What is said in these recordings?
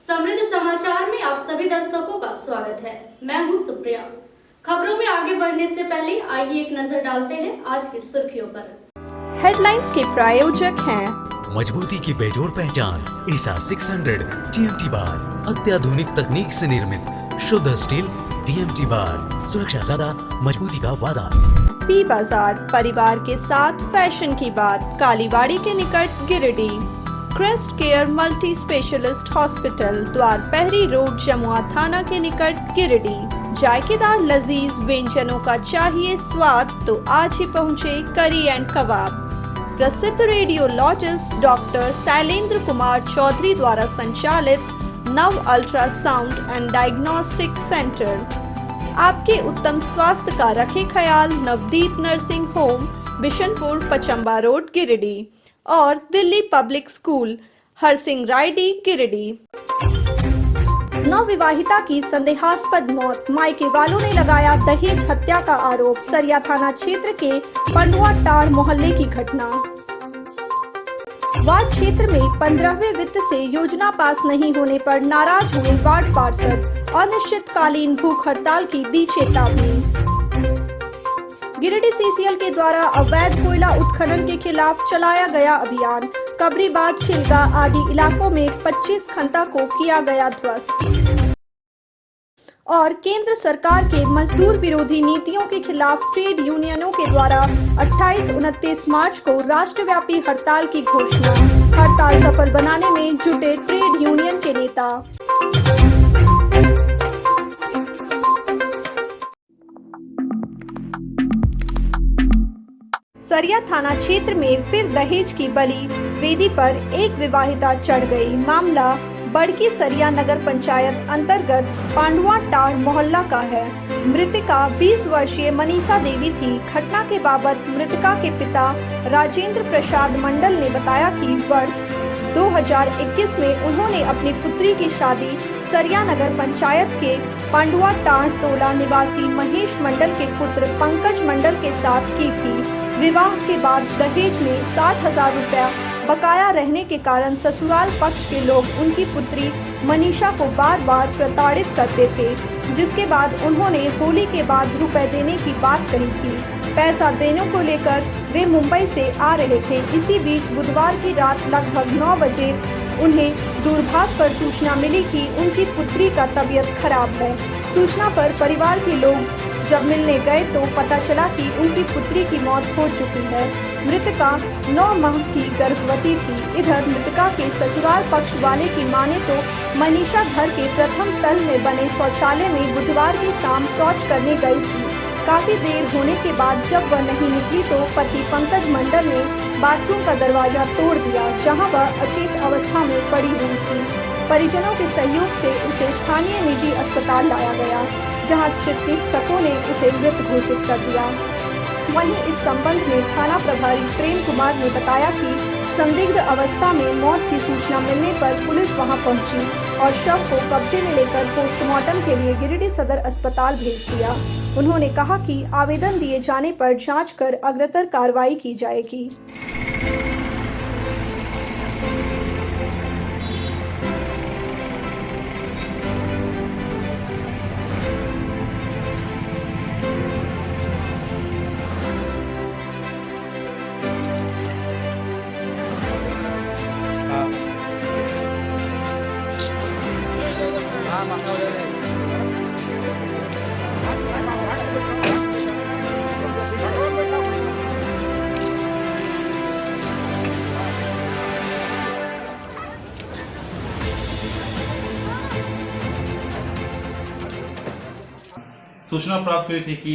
समृद्ध समाचार में आप सभी दर्शकों का स्वागत है। मैं हूं सुप्रिया। खबरों में आगे बढ़ने से पहले आइए एक नजर डालते हैं आज की सुर्खियों पर। हेडलाइंस के प्रायोजक हैं मजबूती की बेजोड़ पहचान ईसा 600 TMT बार, अत्याधुनिक तकनीक से निर्मित शुद्ध स्टील TMT बार, सुरक्षा ज्यादा, मजबूती का वादा। पी बाजार, परिवार के साथ फैशन की बात, कालीबाड़ी के निकट Giridih. Crest care multi specialist hospital, द्वार पहरी रोड, जमुआ थाना के निकट गिरिडीह। जायकेदार लजीज व्यंजनों का चाहिए स्वाद तो आज ही पहुँचे करी एंड कबाब। प्रसिद्ध रेडियोलॉजिस्ट डॉक्टर शैलेंद्र कुमार चौधरी द्वारा संचालित नव अल्ट्रासाउंड एंड डायग्नोस्टिक सेंटर। आपके उत्तम स्वास्थ्य का रखे ख्याल Navdeep nursing home, Bishanpur, Pachamba road, Giridih और दिल्ली पब्लिक स्कूल, हरसिंह रायडी, गिरिडीह। नवविवाहिता की संदेहास्पद मौत, मायके वालों ने लगाया दहेज हत्या का आरोप। सरिया थाना क्षेत्र के पंडुआ टाड़ मोहल्ले की घटना। वार्ड क्षेत्र में 15वें वित्त से योजना पास नहीं होने पर नाराज हुए वार्ड पार्षद। अनिश्चितकालीन भूख हड़ताल की दी चेतावनी। गिरिडीह CCL के द्वारा अवैध कोयला उत्खनन के खिलाफ चलाया गया अभियान। कबरीबाग, चिल्गा आदि इलाकों में 25 खंता को किया गया ध्वस्त। और केंद्र सरकार के मजदूर विरोधी नीतियों के खिलाफ ट्रेड यूनियनों के द्वारा 28-29 मार्च को राष्ट्रव्यापी हड़ताल की घोषणा। हड़ताल सफल बनाने में जुटे ट्रेड यूनियन के नेता। सरिया थाना क्षेत्र में फिर दहेज की बलि, वेदी पर एक विवाहिता चढ़ गई। मामला बड़की सरिया नगर पंचायत अंतर्गत पांडुआ टाड़ मोहल्ला का है। मृतका 20 वर्षीय मनीषा देवी थी। घटना के बाबत मृतका के पिता राजेंद्र प्रसाद मंडल ने बताया कि वर्ष 2021 में उन्होंने अपनी पुत्री की शादी सरिया नगर पंचायत के पांडुआ टाड़ टोला निवासी महेश मंडल के पुत्र पंकज मंडल के साथ की थी। विवाह के बाद दहेज में 60,000 रुपया बकाया रहने के कारण ससुराल पक्ष के लोग उनकी पुत्री मनीषा को बार बार प्रताड़ित करते थे, जिसके बाद उन्होंने होली के बाद रुपए देने की बात कही थी। पैसा देने को लेकर वे मुंबई से आ रहे थे। इसी बीच बुधवार की रात लगभग 9 बजे उन्हें दूरभाष पर सूचना मिली कि उनकी पुत्री का तबीयत खराब है। सूचना पर परिवार के लोग जब मिलने गए तो पता चला कि उनकी पुत्री की मौत हो चुकी है। मृतका 9 माह की गर्भवती थी। इधर मृतका के ससुराल पक्ष वाले की माने तो मनीषा घर के प्रथम तल में बने शौचालय में बुधवार की शाम शौच करने गई थी। काफी देर होने के बाद जब वह नहीं निकली तो पति पंकज मंडल ने बाथरूम का दरवाजा तोड़ दिया, जहां वह अचेत अवस्था में पड़ी हुई थी। परिजनों के सहयोग से उसे स्थानीय निजी अस्पताल लाया गया, जहां चिकित्सकों ने उसे मृत घोषित कर दिया। वहीं इस संबंध में थाना प्रभारी प्रेम कुमार ने बताया कि संदिग्ध अवस्था में मौत की सूचना मिलने पर पुलिस वहां पहुंची और शव को कब्जे में लेकर पोस्टमार्टम के लिए गिरिडीह सदर अस्पताल भेज दिया। उन्होंने कहा कि आवेदन दिए जाने पर जांच कर अग्रतर कार्रवाई की जाएगी। सूचना प्राप्त हुई थी कि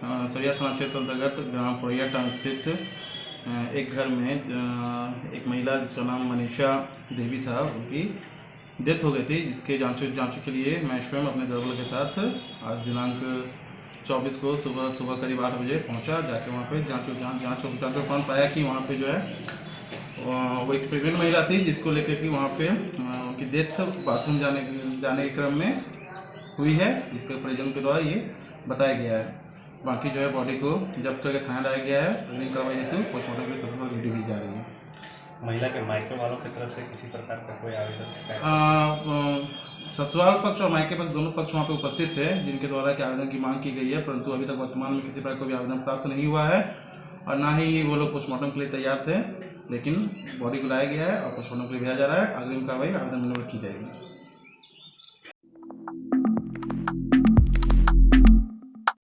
सरिया थाना क्षेत्र अंतर्गत ग्राम पुरैया टांग स्थित एक घर में एक महिला जिसका नाम मनीषा देवी था, उनकी डेथ हो गई थी, जिसके जांचों के लिए मैं स्वयं अपने घरवालों के साथ आज दिनांक 24 को सुबह करीब 8 बजे पहुंचा। जाके वहां पे जांच उपरांत पाया कि वहां पे जो है वो एक प्रेग्नेंट महिला थी, जिसको लेकर कि वहां पे उनकी डेथ बाथरूम जाने के क्रम में हुई है, जिसके परिजन के द्वारा ये बताया गया है। बाकी जो है बॉडी को जब्त करके थाना लाया गया है। रनिंग करवाई हेतु पोस्टमार्टम के सदस्य रेडी की जा रही है। महिला के मायके वालों की तरफ से किसी प्रकार का कोई आवेदन? ससुराल पक्ष और मायके पक्ष दोनों पक्ष वहाँ पे उपस्थित थे, जिनके द्वारा कि आवेदन की मांग की गई है, परंतु अभी तक वर्तमान में किसी प्रकार कोई भी आवेदन प्राप्त नहीं हुआ है और ना ही वो लोग पोस्टमार्टम के लिए तैयार थे। लेकिन बॉडी को लाया गया है और पोस्टमार्टम के लिए भेजा जा रहा है। अग्रिम कार्रवाई आवेदन मिलने पर की जाएगी।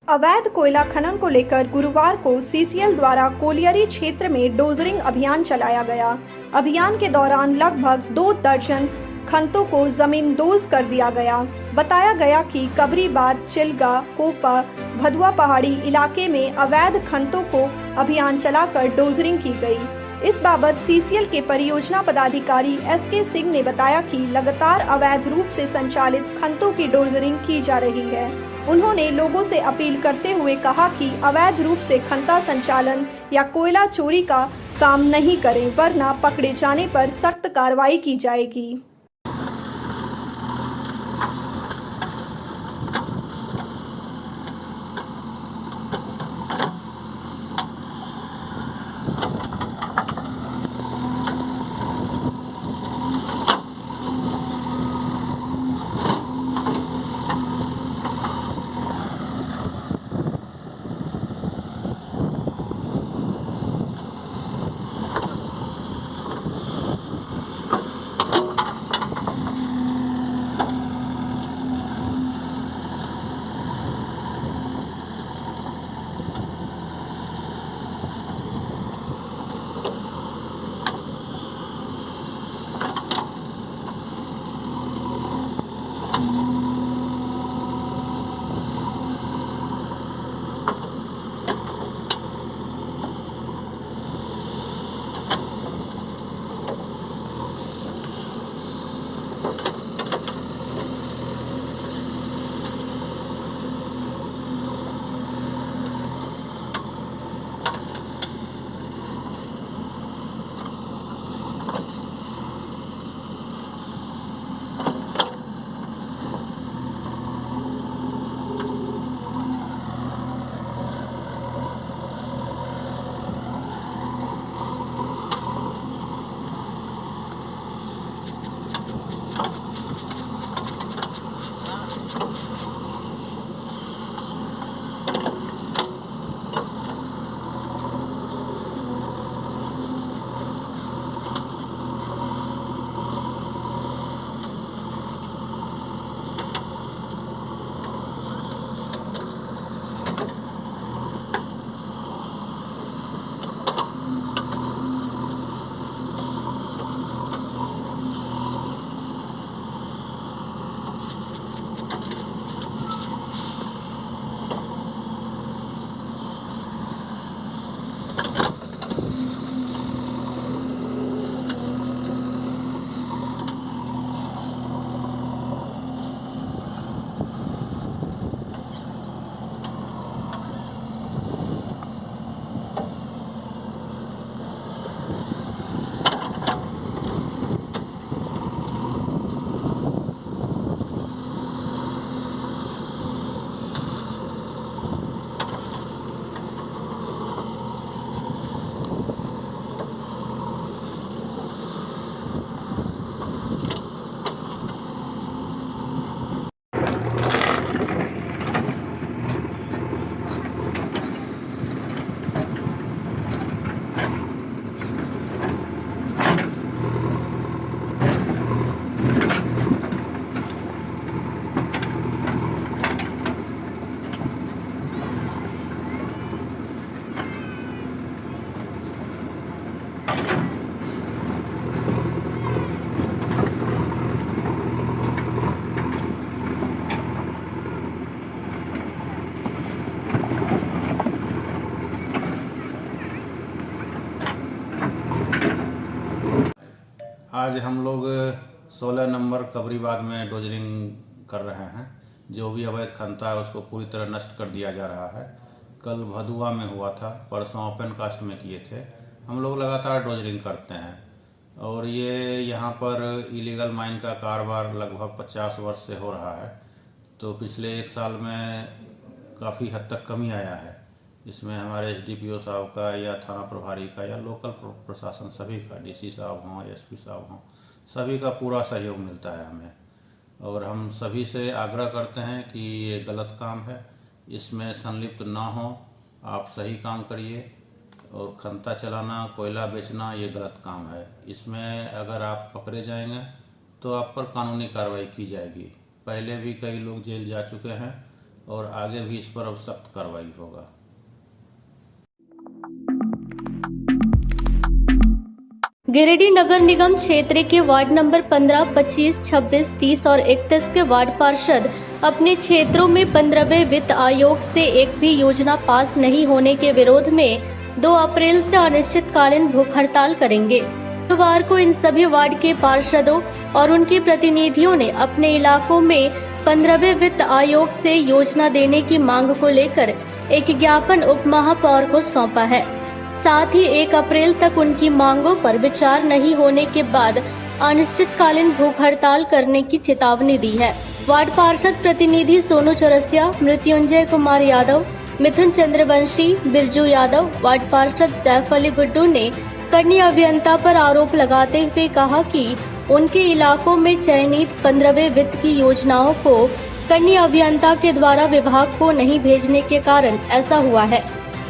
अवैध कोयला खनन को लेकर गुरुवार को सीसीएल द्वारा कोलियरी क्षेत्र में डोजरिंग अभियान चलाया गया। अभियान के दौरान लगभग 2 दर्जन खनतों को जमींदोज कर दिया गया। बताया गया कि कबरीबाद, चिल्गा, कोपा, भदुआ पहाड़ी इलाके में अवैध खनतों को अभियान चलाकर डोजरिंग की गई। इस बाबत सीसीएल के परियोजना पदाधिकारी एसके सिंह ने बताया कि लगातार अवैध रूप से संचालित खनतों की डोजरिंग की जा रही है। उन्होंने लोगों से अपील करते हुए कहा कि अवैध रूप से खनता संचालन या कोयला चोरी का काम नहीं करें, वरना पकड़े जाने पर सख्त कार्रवाई की जाएगी। आज हम लोग 16 नंबर कबरीबाद में डोजरिंग कर रहे हैं। जो भी अवैध खनता है उसको पूरी तरह नष्ट कर दिया जा रहा है। कल भदुआ में हुआ था, परसों ओपन कास्ट में किए थे। हम लोग लगातार डोजरिंग करते हैं और ये यहाँ पर इलीगल माइन का कारोबार लगभग 50 वर्ष से हो रहा है। तो पिछले 1 साल में काफ़ी हद तक कमी आया है। इसमें हमारे एसडीपीओ साहब का या थाना प्रभारी का या लोकल प्रशासन सभी का, डीसी साहब हों, एसपी साहब हों, सभी का पूरा सहयोग मिलता है हमें। और हम सभी से आग्रह करते हैं कि ये गलत काम है, इसमें संलिप्त ना हो। आप सही काम करिए और खंता चलाना, कोयला बेचना ये गलत काम है। इसमें अगर आप पकड़े जाएंगे तो आप पर कानूनी कार्रवाई की जाएगी। पहले भी कई लोग जेल जा चुके हैं और आगे भी इस पर अब सख्त कार्रवाई होगा। गिरिडीह नगर निगम क्षेत्र के वार्ड नंबर 15, 25, 26, 30 और 31 के वार्ड पार्षद अपने क्षेत्रों में 15वें वित्त आयोग से एक भी योजना पास नहीं होने के विरोध में 2 अप्रैल से अनिश्चितकालीन भूख हड़ताल करेंगे। बुधवार को इन सभी वार्ड के पार्षदों और उनके प्रतिनिधियों ने अपने इलाकों में 15वें वित्त आयोग से योजना देने की मांग को लेकर एक ज्ञापन उप महापौर को सौंपा है। साथ ही 1 अप्रैल तक उनकी मांगों पर विचार नहीं होने के बाद अनिश्चितकालीन भूख हड़ताल करने की चेतावनी दी है। वार्ड पार्षद प्रतिनिधि सोनू चौरसिया, मृत्युंजय कुमार यादव, मिथुन चंद्रवंशी, बिरजू यादव, वार्ड पार्षद सैफ अली गुड्डू ने कनीय अभियंता पर आरोप लगाते हुए कहा कि उनके इलाकों में चयनित 15वें वित्त की योजनाओं को कनीय अभियंता के द्वारा विभाग को नहीं भेजने के कारण ऐसा हुआ है।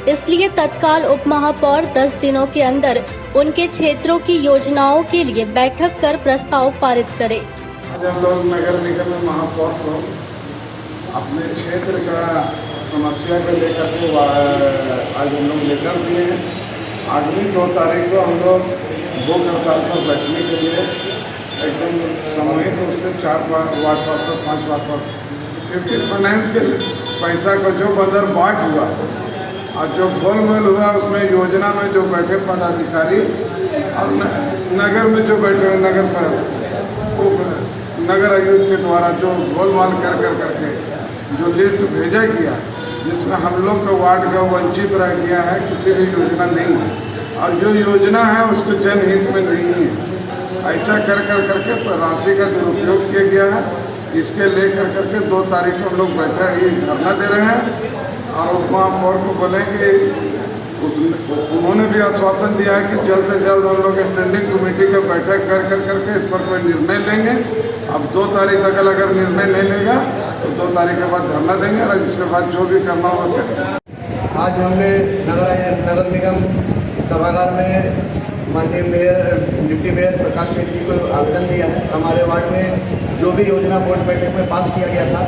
इसलिए तत्काल उप महापौर 10 दिनों के अंदर उनके क्षेत्रों की योजनाओं के लिए बैठक कर प्रस्ताव पारित करे। आज हम लोग नगर निगम में महापौर को अपने क्षेत्र का समस्या को लेकर के आज हम लोग लेटर दिए हैं। आगामी 2 तारीख को हम लोग भूख हड़ताल पर बैठने के लिए एकदम सामूहिक रूप से 4 वार्ड पार्षद 5 वार्ड पार्षद, क्योंकि फाइनेंस के पैसा को जो बदर बांट हुआ और जो गोलमेल हुआ उसमें योजना में जो बैठे पदाधिकारी और नगर में जो बैठे नगर पर नगर आयुक्त के द्वारा जो गोलमाल करके जो लिस्ट भेजा गया, जिसमें हम लोग का वार्ड का वंचित रह गया है, किसी भी योजना नहीं है और जो योजना है उसको जनहित में नहीं है। ऐसा करके राशि का दुरुपयोग किया गया है। इसके लेकर करके 2 तारीख को हम लोग बैठा ही धरना दे रहे हैं और उप महापौर को बोले कि उन्होंने भी आश्वासन दिया है कि जल्द से जल्द हम लोग स्टैंडिंग कमेटी का बैठक करके इस पर कोई निर्णय लेंगे। अब 2 तारीख तक अगर निर्णय नहीं लेगा तो 2 तारीख के बाद धरना देंगे और इसके बाद जो भी करना होगा करेंगे। आज हमने नगर निगम सभागार में माननीय डिप्टी मेयर प्रकाश शेट्टी को आवेदन दिया है। हमारे वार्ड में जो भी योजना बोर्ड बैठक में पास किया गया था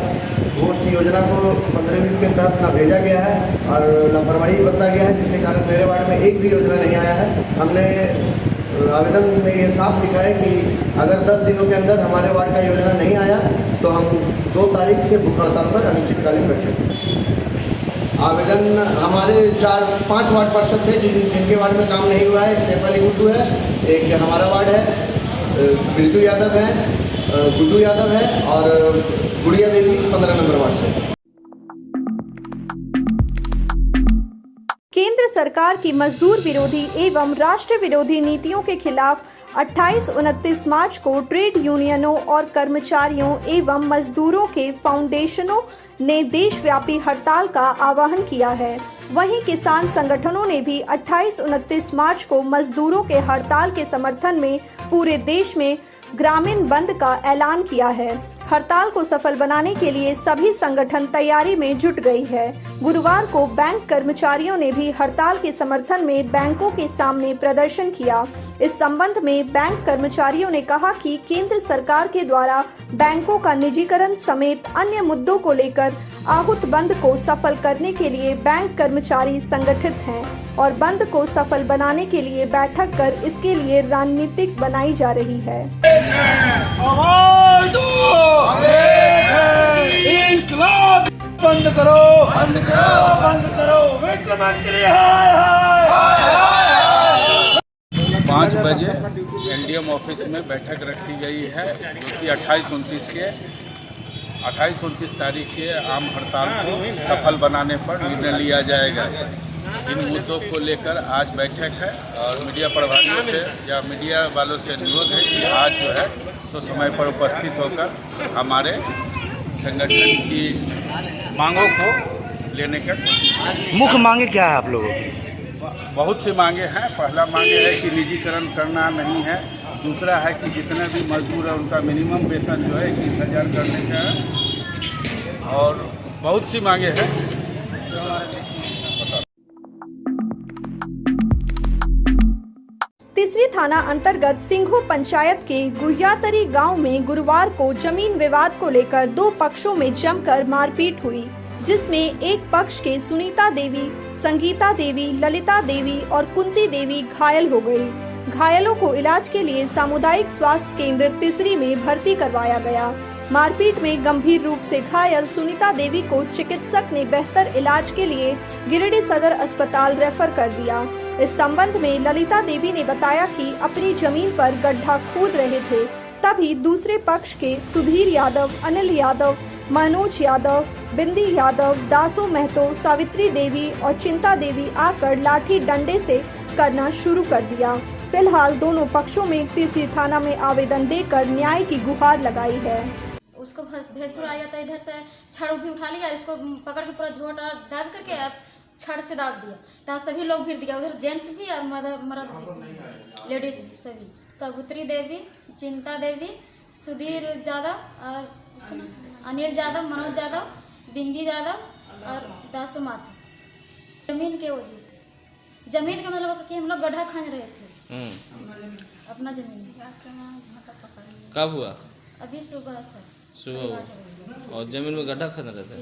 वो उस योजना को 15वें के तहत ना भेजा गया है और लापरवाही बरता गया है, जिसके कारण मेरे वार्ड में एक भी योजना नहीं आया है। हमने आवेदन में ये साफ लिखा है कि अगर 10 दिनों के अंदर हमारे वार्ड का योजना नहीं आया तो हम 2 तारीख से भूख हड़ताल पर अनिश्चितकालीन बैठेंगे। आवेदन हमारे 4-5 वार्ड पार्षद थे जिनके वार्ड में काम नहीं हुआ है। एक सैफ अली गुड्डू है, एक हमारा वार्ड है बिरजू यादव है, गुड्डू यादव है और गुड़िया देवी 15 नंबर वार्ड से। केंद्र सरकार की मजदूर विरोधी एवं राष्ट्र विरोधी नीतियों के खिलाफ 28-29 मार्च को ट्रेड यूनियनों और कर्मचारियों एवं मजदूरों के फाउंडेशनों ने देशव्यापी हड़ताल का आह्वान किया है। वहीं किसान संगठनों ने भी 28-29 मार्च को मजदूरों के हड़ताल के समर्थन में पूरे देश में ग्रामीण बंद का ऐलान किया है। हड़ताल को सफल बनाने के लिए सभी संगठन तैयारी में जुट गई है। गुरुवार को बैंक कर्मचारियों ने भी हड़ताल के समर्थन में बैंकों के सामने प्रदर्शन किया। इस संबंध में बैंक कर्मचारियों ने कहा कि केंद्र सरकार के द्वारा बैंकों का निजीकरण समेत अन्य मुद्दों को लेकर आहूत बंद को सफल करने के लिए बैंक कर्मचारी संगठित हैं और बंद को सफल बनाने के लिए बैठक कर इसके लिए रणनीतिक बनाई जा रही है। इंकलाब बंद करो, बंद करो, बंद करो, वित्त मंत्री हाय हाय। 5 बजे एलडीएम ऑफिस में बैठक रखी गई है, जो कि 28-29 तारीख के आम हड़ताल को सफल बनाने पर निर्णय लिया जाएगा। इन मुद्दों को लेकर आज बैठक है और मीडिया प्रभारियों से या मीडिया वालों से अनुरोध है कि आज जो है तो समय पर उपस्थित होकर हमारे संगठन की मांगों को लेने का कोशिश करें। मुख्य मांगे क्या है आप लोगों की? बहुत सी मांगे हैं। पहला मांगे है कि निजीकरण करना नहीं है, दूसरा है कि जितने भी मजदूर हैं उनका मिनिमम वेतन जो है 21,000 करने का है और बहुत सी मांगे हैं। तीसरी थाना अंतर्गत सिंघो पंचायत के गुहियातरी गांव में गुरुवार को जमीन विवाद को लेकर दो पक्षों में जमकर मारपीट हुई, जिसमें एक पक्ष के सुनीता देवी, संगीता देवी, ललिता देवी और कुंती देवी घायल हो गई। घायलों को इलाज के लिए सामुदायिक स्वास्थ्य केंद्र तीसरी में भर्ती करवाया गया। मारपीट में गंभीर रूप से घायल सुनीता देवी को चिकित्सक ने बेहतर इलाज के लिए गिरिडीह सदर अस्पताल रेफर कर दिया। इस संबंध में ललिता देवी ने बताया कि अपनी जमीन पर गड्ढा खोद रहे थे, तभी दूसरे पक्ष के सुधीर यादव, अनिल यादव, मनोज यादव, बिंदी यादव, दासो महतो, सावित्री देवी और चिंता देवी आकर लाठी डंडे से करना शुरू कर दिया। फिलहाल दोनों पक्षों में तीसरी थाना में आवेदन देकर न्याय की गुहार लगाई है। उसको भैंसुर आया था, इधर से छड़ भी उठा लिया, इसको पकड़ के पूरा झोटा दाब करके अब छड़ से दाब दिया। तो सभी लोग भीड़ दिया, उधर जेंट्स भी और मर्द भी, लेडीज भी, सभी। सावित्री देवी, चिंता देवी, सुधीर यादव और उसका नाम अनिल यादव, मनोज यादव, बिंदी यादव और दासो माता। जमीन के वजह से, जमीन का मतलब कि हम लोग गड्ढा खान रहे थे अपना जमीन। कब हुआ? अभी सुबह से। सुबह हुआ और जमीन में गड्ढा खन रहे थे।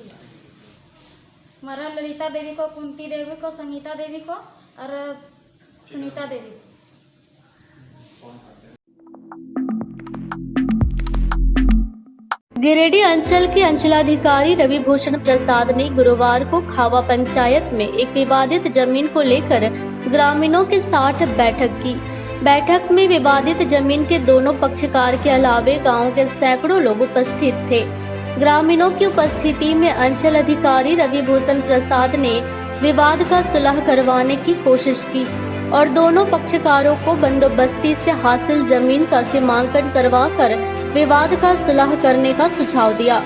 मरा ललिता देवी को, कुंती देवी को, संगीता देवी को और सुनीता देवी को। गिरिडीह अंचल के अंचलाधिकारी रवि भूषण प्रसाद ने गुरुवार को खावा पंचायत में एक विवादित जमीन को लेकर ग्रामीणों के साथ बैठक की। बैठक में विवादित जमीन के दोनों पक्षकार के अलावे गांव के सैकड़ों लोग उपस्थित थे। ग्रामीणों की उपस्थिति में अंचल अधिकारी रवि भूषण प्रसाद ने विवाद का सुलह करवाने की कोशिश की और दोनों पक्षकारों को बंदोबस्ती से हासिल जमीन का सीमांकन करवाकर विवाद का सुलह करने का सुझाव दिया।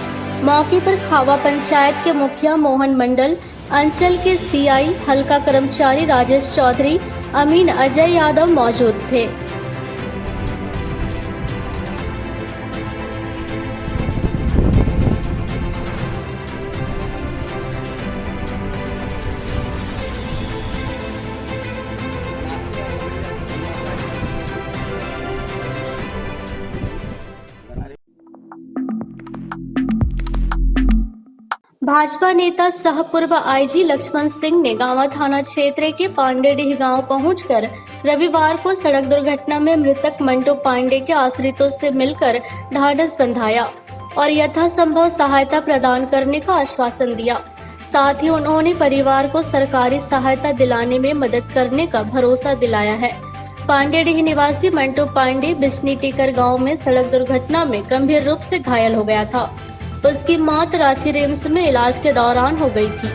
मौके पर खावा पंचायत के मुखिया मोहन मंडल, अंचल के सीआई, हल्का कर्मचारी राजेश चौधरी, अमीन अजय यादव मौजूद थे। भाजपा नेता सह पूर्व आईजी लक्ष्मण सिंह ने गांवा थाना क्षेत्र के पांडेडीह गांव पहुंचकर रविवार को सड़क दुर्घटना में मृतक मंटू पांडे के आश्रितों से मिलकर ढांढस बंधाया और यथासंभव सहायता प्रदान करने का आश्वासन दिया। साथ ही उन्होंने परिवार को सरकारी सहायता दिलाने में मदद करने का भरोसा दिलाया है। पांडेडीह निवासी मंटू पांडे बिस्नी टीकर गाँव में सड़क दुर्घटना में गंभीर रूप से घायल हो गया था। उसकी मौत रांची रिम्स में इलाज के दौरान हो गई थी।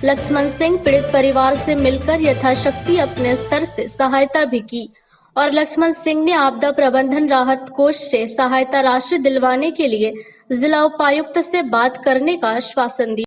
लक्ष्मण सिंह पीड़ित परिवार से मिलकर यथाशक्ति अपने स्तर से सहायता भी की और लक्ष्मण सिंह ने आपदा प्रबंधन राहत कोष से सहायता राशि दिलवाने के लिए जिला उपायुक्त से बात करने का आश्वासन दिया।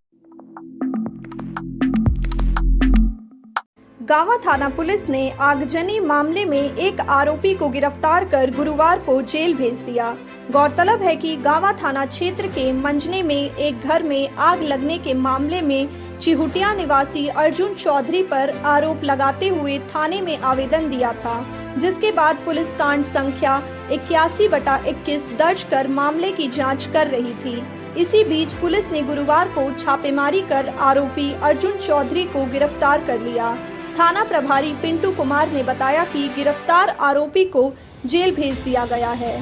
गांवा थाना पुलिस ने आगजनी मामले में एक आरोपी को गिरफ्तार कर गुरुवार को जेल भेज दिया। गौरतलब है कि गांवा थाना क्षेत्र के मंजने में एक घर में आग लगने के मामले में चिहुटिया निवासी अर्जुन चौधरी पर आरोप लगाते हुए थाने में आवेदन दिया था, जिसके बाद पुलिस कांड संख्या 81/21 दर्ज कर मामले की जांच कर रही थी। इसी बीच पुलिस ने गुरुवार को छापेमारी कर आरोपी अर्जुन चौधरी को गिरफ्तार कर लिया। थाना प्रभारी पिंटू कुमार ने बताया कि गिरफ्तार आरोपी को जेल भेज दिया गया है।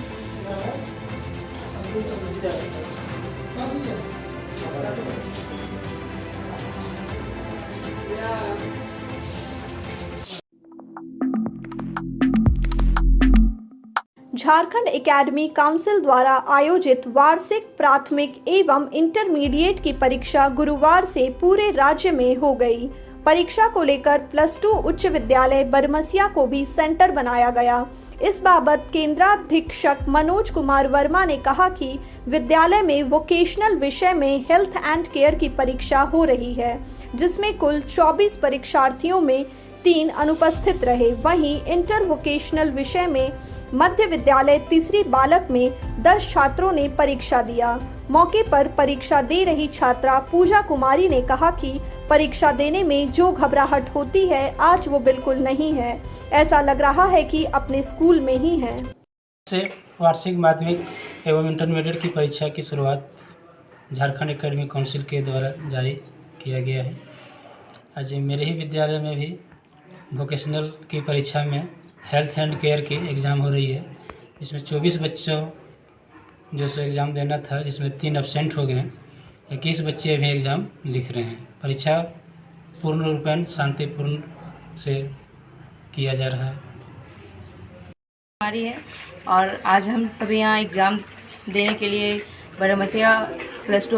झारखंड एकेडमी काउंसिल द्वारा आयोजित वार्षिक प्राथमिक एवं इंटरमीडिएट की परीक्षा गुरुवार से पूरे राज्य में हो गई। परीक्षा को लेकर +2 उच्च विद्यालय बरमसिया को भी सेंटर बनाया गया। इस बाबत केंद्राधीक्षक मनोज कुमार वर्मा ने कहा कि विद्यालय में वोकेशनल विषय में हेल्थ एंड केयर की परीक्षा हो रही है, जिसमें कुल 24 परीक्षार्थियों में 3 अनुपस्थित रहे। वहीं इंटर वोकेशनल विषय में मध्य विद्यालय तीसरी बालक में 10 छात्रों ने परीक्षा दिया। मौके पर परीक्षा दे रही छात्रा पूजा कुमारी ने कहा कि परीक्षा देने में जो घबराहट होती है आज वो बिल्कुल नहीं है। ऐसा लग रहा है कि अपने स्कूल में ही है। से वार्षिक माध्यमिक एवं इंटरमीडिएट की परीक्षा की शुरुआत झारखंड एकेडमिक काउंसिल के द्वारा जारी किया गया है। आज मेरे ही विद्यालय में भी वोकेशनल की परीक्षा में हेल्थ एंड केयर की एग्ज़ाम हो रही है, जिसमें 24 बच्चों जो सो एग्ज़ाम देना था, जिसमें 3 एब्सेंट हो गए हैं। 21 बच्चे अभी एग्ज़ाम लिख रहे हैं। परीक्षा पूर्ण रूपेण शांतिपूर्ण से किया जा रहा है। हमारी है और आज हम सभी यहाँ एग्ज़ाम देने के लिए Baramasia plus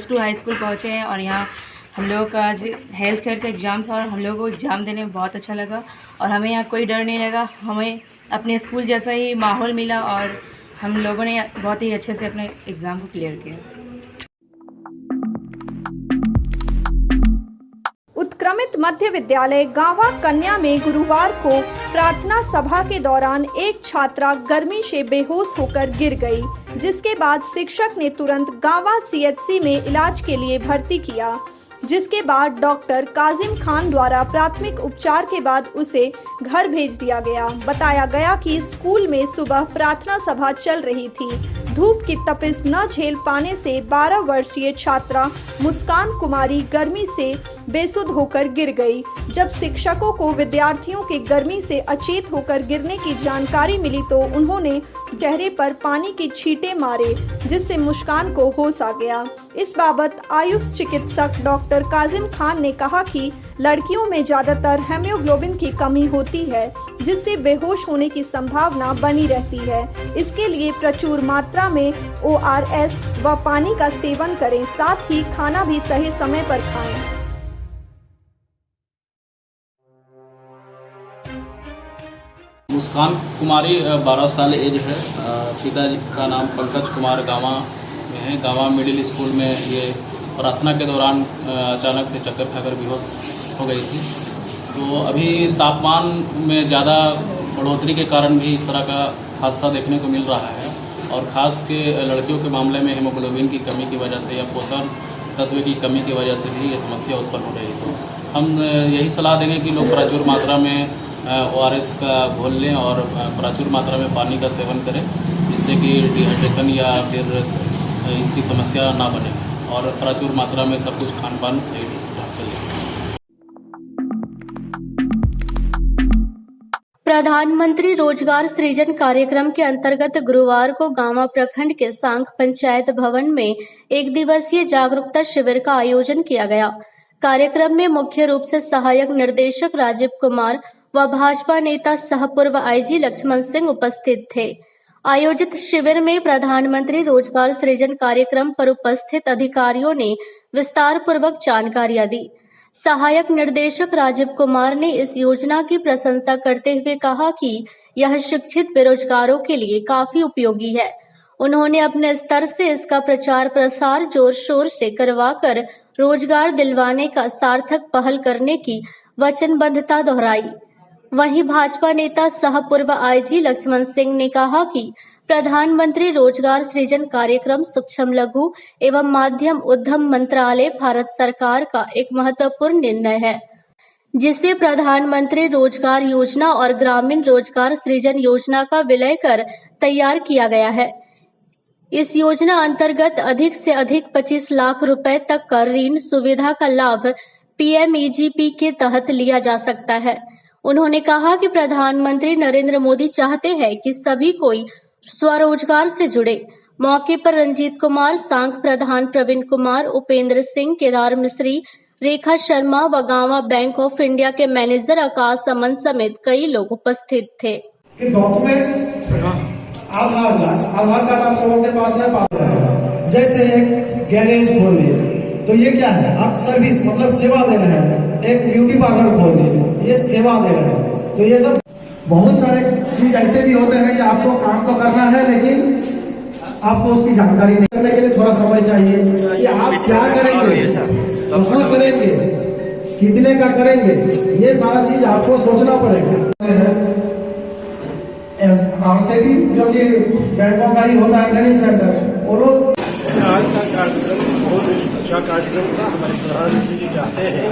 two high school पहुँचे हैं और यहाँ हम लोगों का आज हेल्थ केयर का एग्ज़ाम था और हम लोगों को एग्ज़ाम देने में बहुत अच्छा लगा और हमें यहाँ कोई डर नहीं लगा। हमें अपने स्कूल जैसा ही माहौल मिला और हम लोगों ने बहुत ही अच्छे से अपने एग्ज़ाम को क्लियर किया। उत्क्रमित मध्य विद्यालय गांवा कन्या में गुरुवार को प्रार्थना सभा के दौरान एक छात्रा गर्मी से बेहोश होकर गिर गई, जिसके बाद शिक्षक ने तुरंत गांवा सीएचसी में इलाज के लिए भर्ती किया, जिसके बाद डॉक्टर काजिम खान द्वारा प्राथमिक उपचार के बाद उसे घर भेज दिया गया। बताया गया कि स्कूल में सुबह प्रार्थना सभा चल रही थी। धूप की तपिश न झेल पाने से 12 वर्षीय छात्रा मुस्कान कुमारी गर्मी से बेसुध होकर गिर गई। जब शिक्षकों को विद्यार्थियों के गर्मी से अचेत होकर गिरने की जानकारी मिली तो उन्होंने चेहरे पर पानी की छींटे मारे, जिससे मुस्कान को होश आ गया। इस बाबत आयुष चिकित्सक डॉक्टर काजिम खान ने कहा कि लड़कियों में ज्यादातर हेमोग्लोबिन की कमी होती है, जिससे बेहोश होने की संभावना बनी रहती है। इसके लिए प्रचुर मात्रा में ORS व पानी का सेवन करें, साथ ही खाना भी सही समय पर खाएं। मुस्कान कुमारी 12 साल एज है। पिताजी का नाम पंकज कुमार गांवा में है। गांवा मिडिल स्कूल में ये प्रार्थना के दौरान अचानक से चक्कर खाकर बेहोश हो गई थी। तो अभी तापमान में ज़्यादा बढ़ोतरी के कारण भी इस तरह का हादसा देखने को मिल रहा है और ख़ास के लड़कियों के मामले में हेमोग्लोबिन की कमी की वजह से या पोषण तत्व की कमी की वजह से भी ये समस्या उत्पन्न हो रही है। तो हम यही सलाह देंगे कि लोग प्रचुर मात्रा में ORS का घोल लें और प्रचुर मात्रा में पानी का सेवन करें, जिससे कि डिहाइड्रेशन या फिर इसकी समस्या ना बने और प्रचुर मात्रा में सब कुछ खान पान सही ढंग से लें। प्रधानमंत्री रोजगार सृजन कार्यक्रम के अंतर्गत गुरुवार को गांवा प्रखंड के सांख पंचायत भवन में 1 दिवसीय जागरूकता शिविर का आयोजन किया गया। कार्यक्रम में मुख्य रूप से सहायक निर्देशक राजीव कुमार व भाजपा नेता सह पूर्व IG लक्ष्मण सिंह उपस्थित थे। आयोजित शिविर में प्रधानमंत्री रोजगार सृजन कार्यक्रम पर उपस्थित अधिकारियों ने विस्तार पूर्वक जानकारियां दी। सहायक निर्देशक राजीव कुमार ने इस योजना की प्रशंसा करते हुए कहा कि यह शिक्षित बेरोजगारों के लिए काफी उपयोगी है। उन्होंने अपने स्तर से इसका प्रचार प्रसार जोर शोर से करवाकर रोजगार दिलवाने का सार्थक पहल करने की वचनबद्धता दोहराई। वहीं भाजपा नेता सह पूर्व IG लक्ष्मण सिंह ने कहा कि प्रधानमंत्री रोजगार सृजन कार्यक्रम सूक्ष्म लघु एवं माध्यम उद्यम मंत्रालय भारत सरकार का एक महत्वपूर्ण निर्णय है, जिसे प्रधानमंत्री रोजगार योजना और ग्रामीण रोजगार सृजन योजना का विलय कर तैयार किया गया है। इस योजना अंतर्गत अधिक से अधिक 25 लाख रुपए तक का ऋण सुविधा का लाभ PMEGP के तहत लिया जा सकता है। उन्होंने कहा कि प्रधानमंत्री नरेंद्र मोदी चाहते हैं कि सभी कोई स्वरोजगार से जुड़े। मौके पर रंजीत कुमार, सांख प्रधान प्रवीण कुमार, उपेंद्र सिंह, केदार मिस्त्री, रेखा शर्मा व गांवा बैंक ऑफ इंडिया के मैनेजर आकाश अमन समेत कई लोग उपस्थित थे। डॉक्यूमेंट्स आधार कार्ड आप सबों के पास है। जैसे एक गैरेज खोल लिए तो ये क्या है, आप सर्विस मतलब सेवा दे रहे हैं। एक ब्यूटी पार्लर खोल दिए, ये सेवा दे रहे हैं। तो ये सब बहुत सारे चीज ऐसे भी होते हैं कि आपको काम तो करना है लेकिन आपको उसकी जानकारी नहीं। करने के लिए थोड़ा समय चाहिए कि आप क्या करेंगे, कहाँ करेंगे, कितने का करेंगे, ये सारा चीज आपको सोचना पड़ेगा। से भी जो कि बैंकों का ही होता है ट्रेनिंग सेंटर, वो लोग आज का कार्यक्रम बहुत अच्छा कार्यक्रम था। हमारे प्रधानमंत्री जी चाहते हैं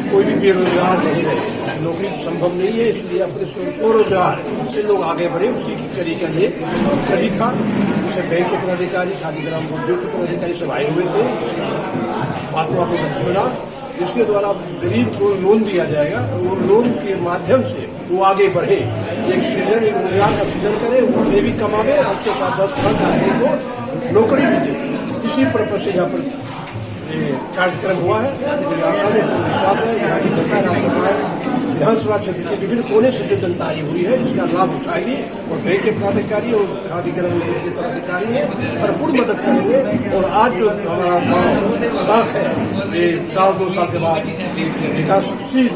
कोई भी बेरोजगार नहीं रहे, नौकरी संभव नहीं है, इसलिए अपने स्वरोजगार से लोग आगे बढ़े, उसी की कड़ी का ये कड़ी था। उसे बैंक के पदाधिकारी, खादी ग्राम उद्योग के पदाधिकारी सब आए हुए थे, बातों को सुना। इसके द्वारा गरीब को लोन दिया जाएगा, वो लोन के माध्यम से वो आगे बढ़े, एक सृजन, एक रोजगार का सृजन करे, वो भी कमावे, उसके साथ 10-5 आदमी को नौकरी भी दे। इसी पर्पज से यहाँ पर कार्यक्रम हुआ है। मुझे आशा है, विश्वास है, यहाँ की जनता विधानसभा क्षेत्र के विभिन्न कोने से जो जनता आई हुई है इसका लाभ उठाएगी और बैंक के पदाधिकारी और खादी ग्राम के पदाधिकारी भरपूर मदद करेंगे। और आज जो हमारा गाँव साख है, ये 1-2 साल के बाद विकासशील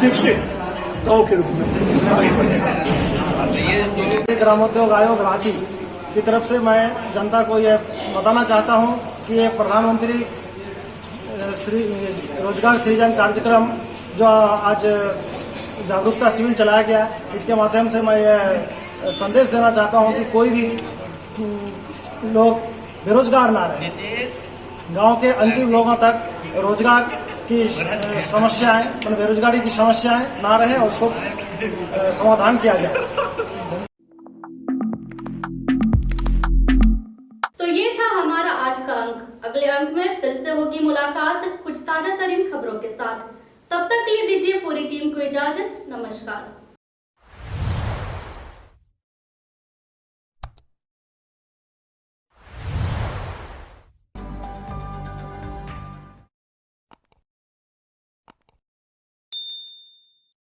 विकसित गाँव के रूप में आगे बढ़ेगा। ग्रामोद्योग आयोग रांची की तरफ से मैं जनता को यह बताना चाहता हूं कि ये प्रधानमंत्री रोजगार सृजन कार्यक्रम जो आज जागरूकता शिविर चलाया गया, इसके माध्यम से मैं यह संदेश देना चाहता हूं कि कोई भी लोग बेरोजगार ना रहे। गांव के अंतिम लोगों तक रोजगार की समस्याएं, बेरोजगारी की समस्याएं ना रहे और उसको समाधान किया जाए। तो ये था हमारा आज का अंक। अगले अंक में फिर से होगी मुलाकात कुछ ताजा तरीन खबरों के साथ। तब तक के लिए दीजिए पूरी टीम को इजाजत। नमस्कार।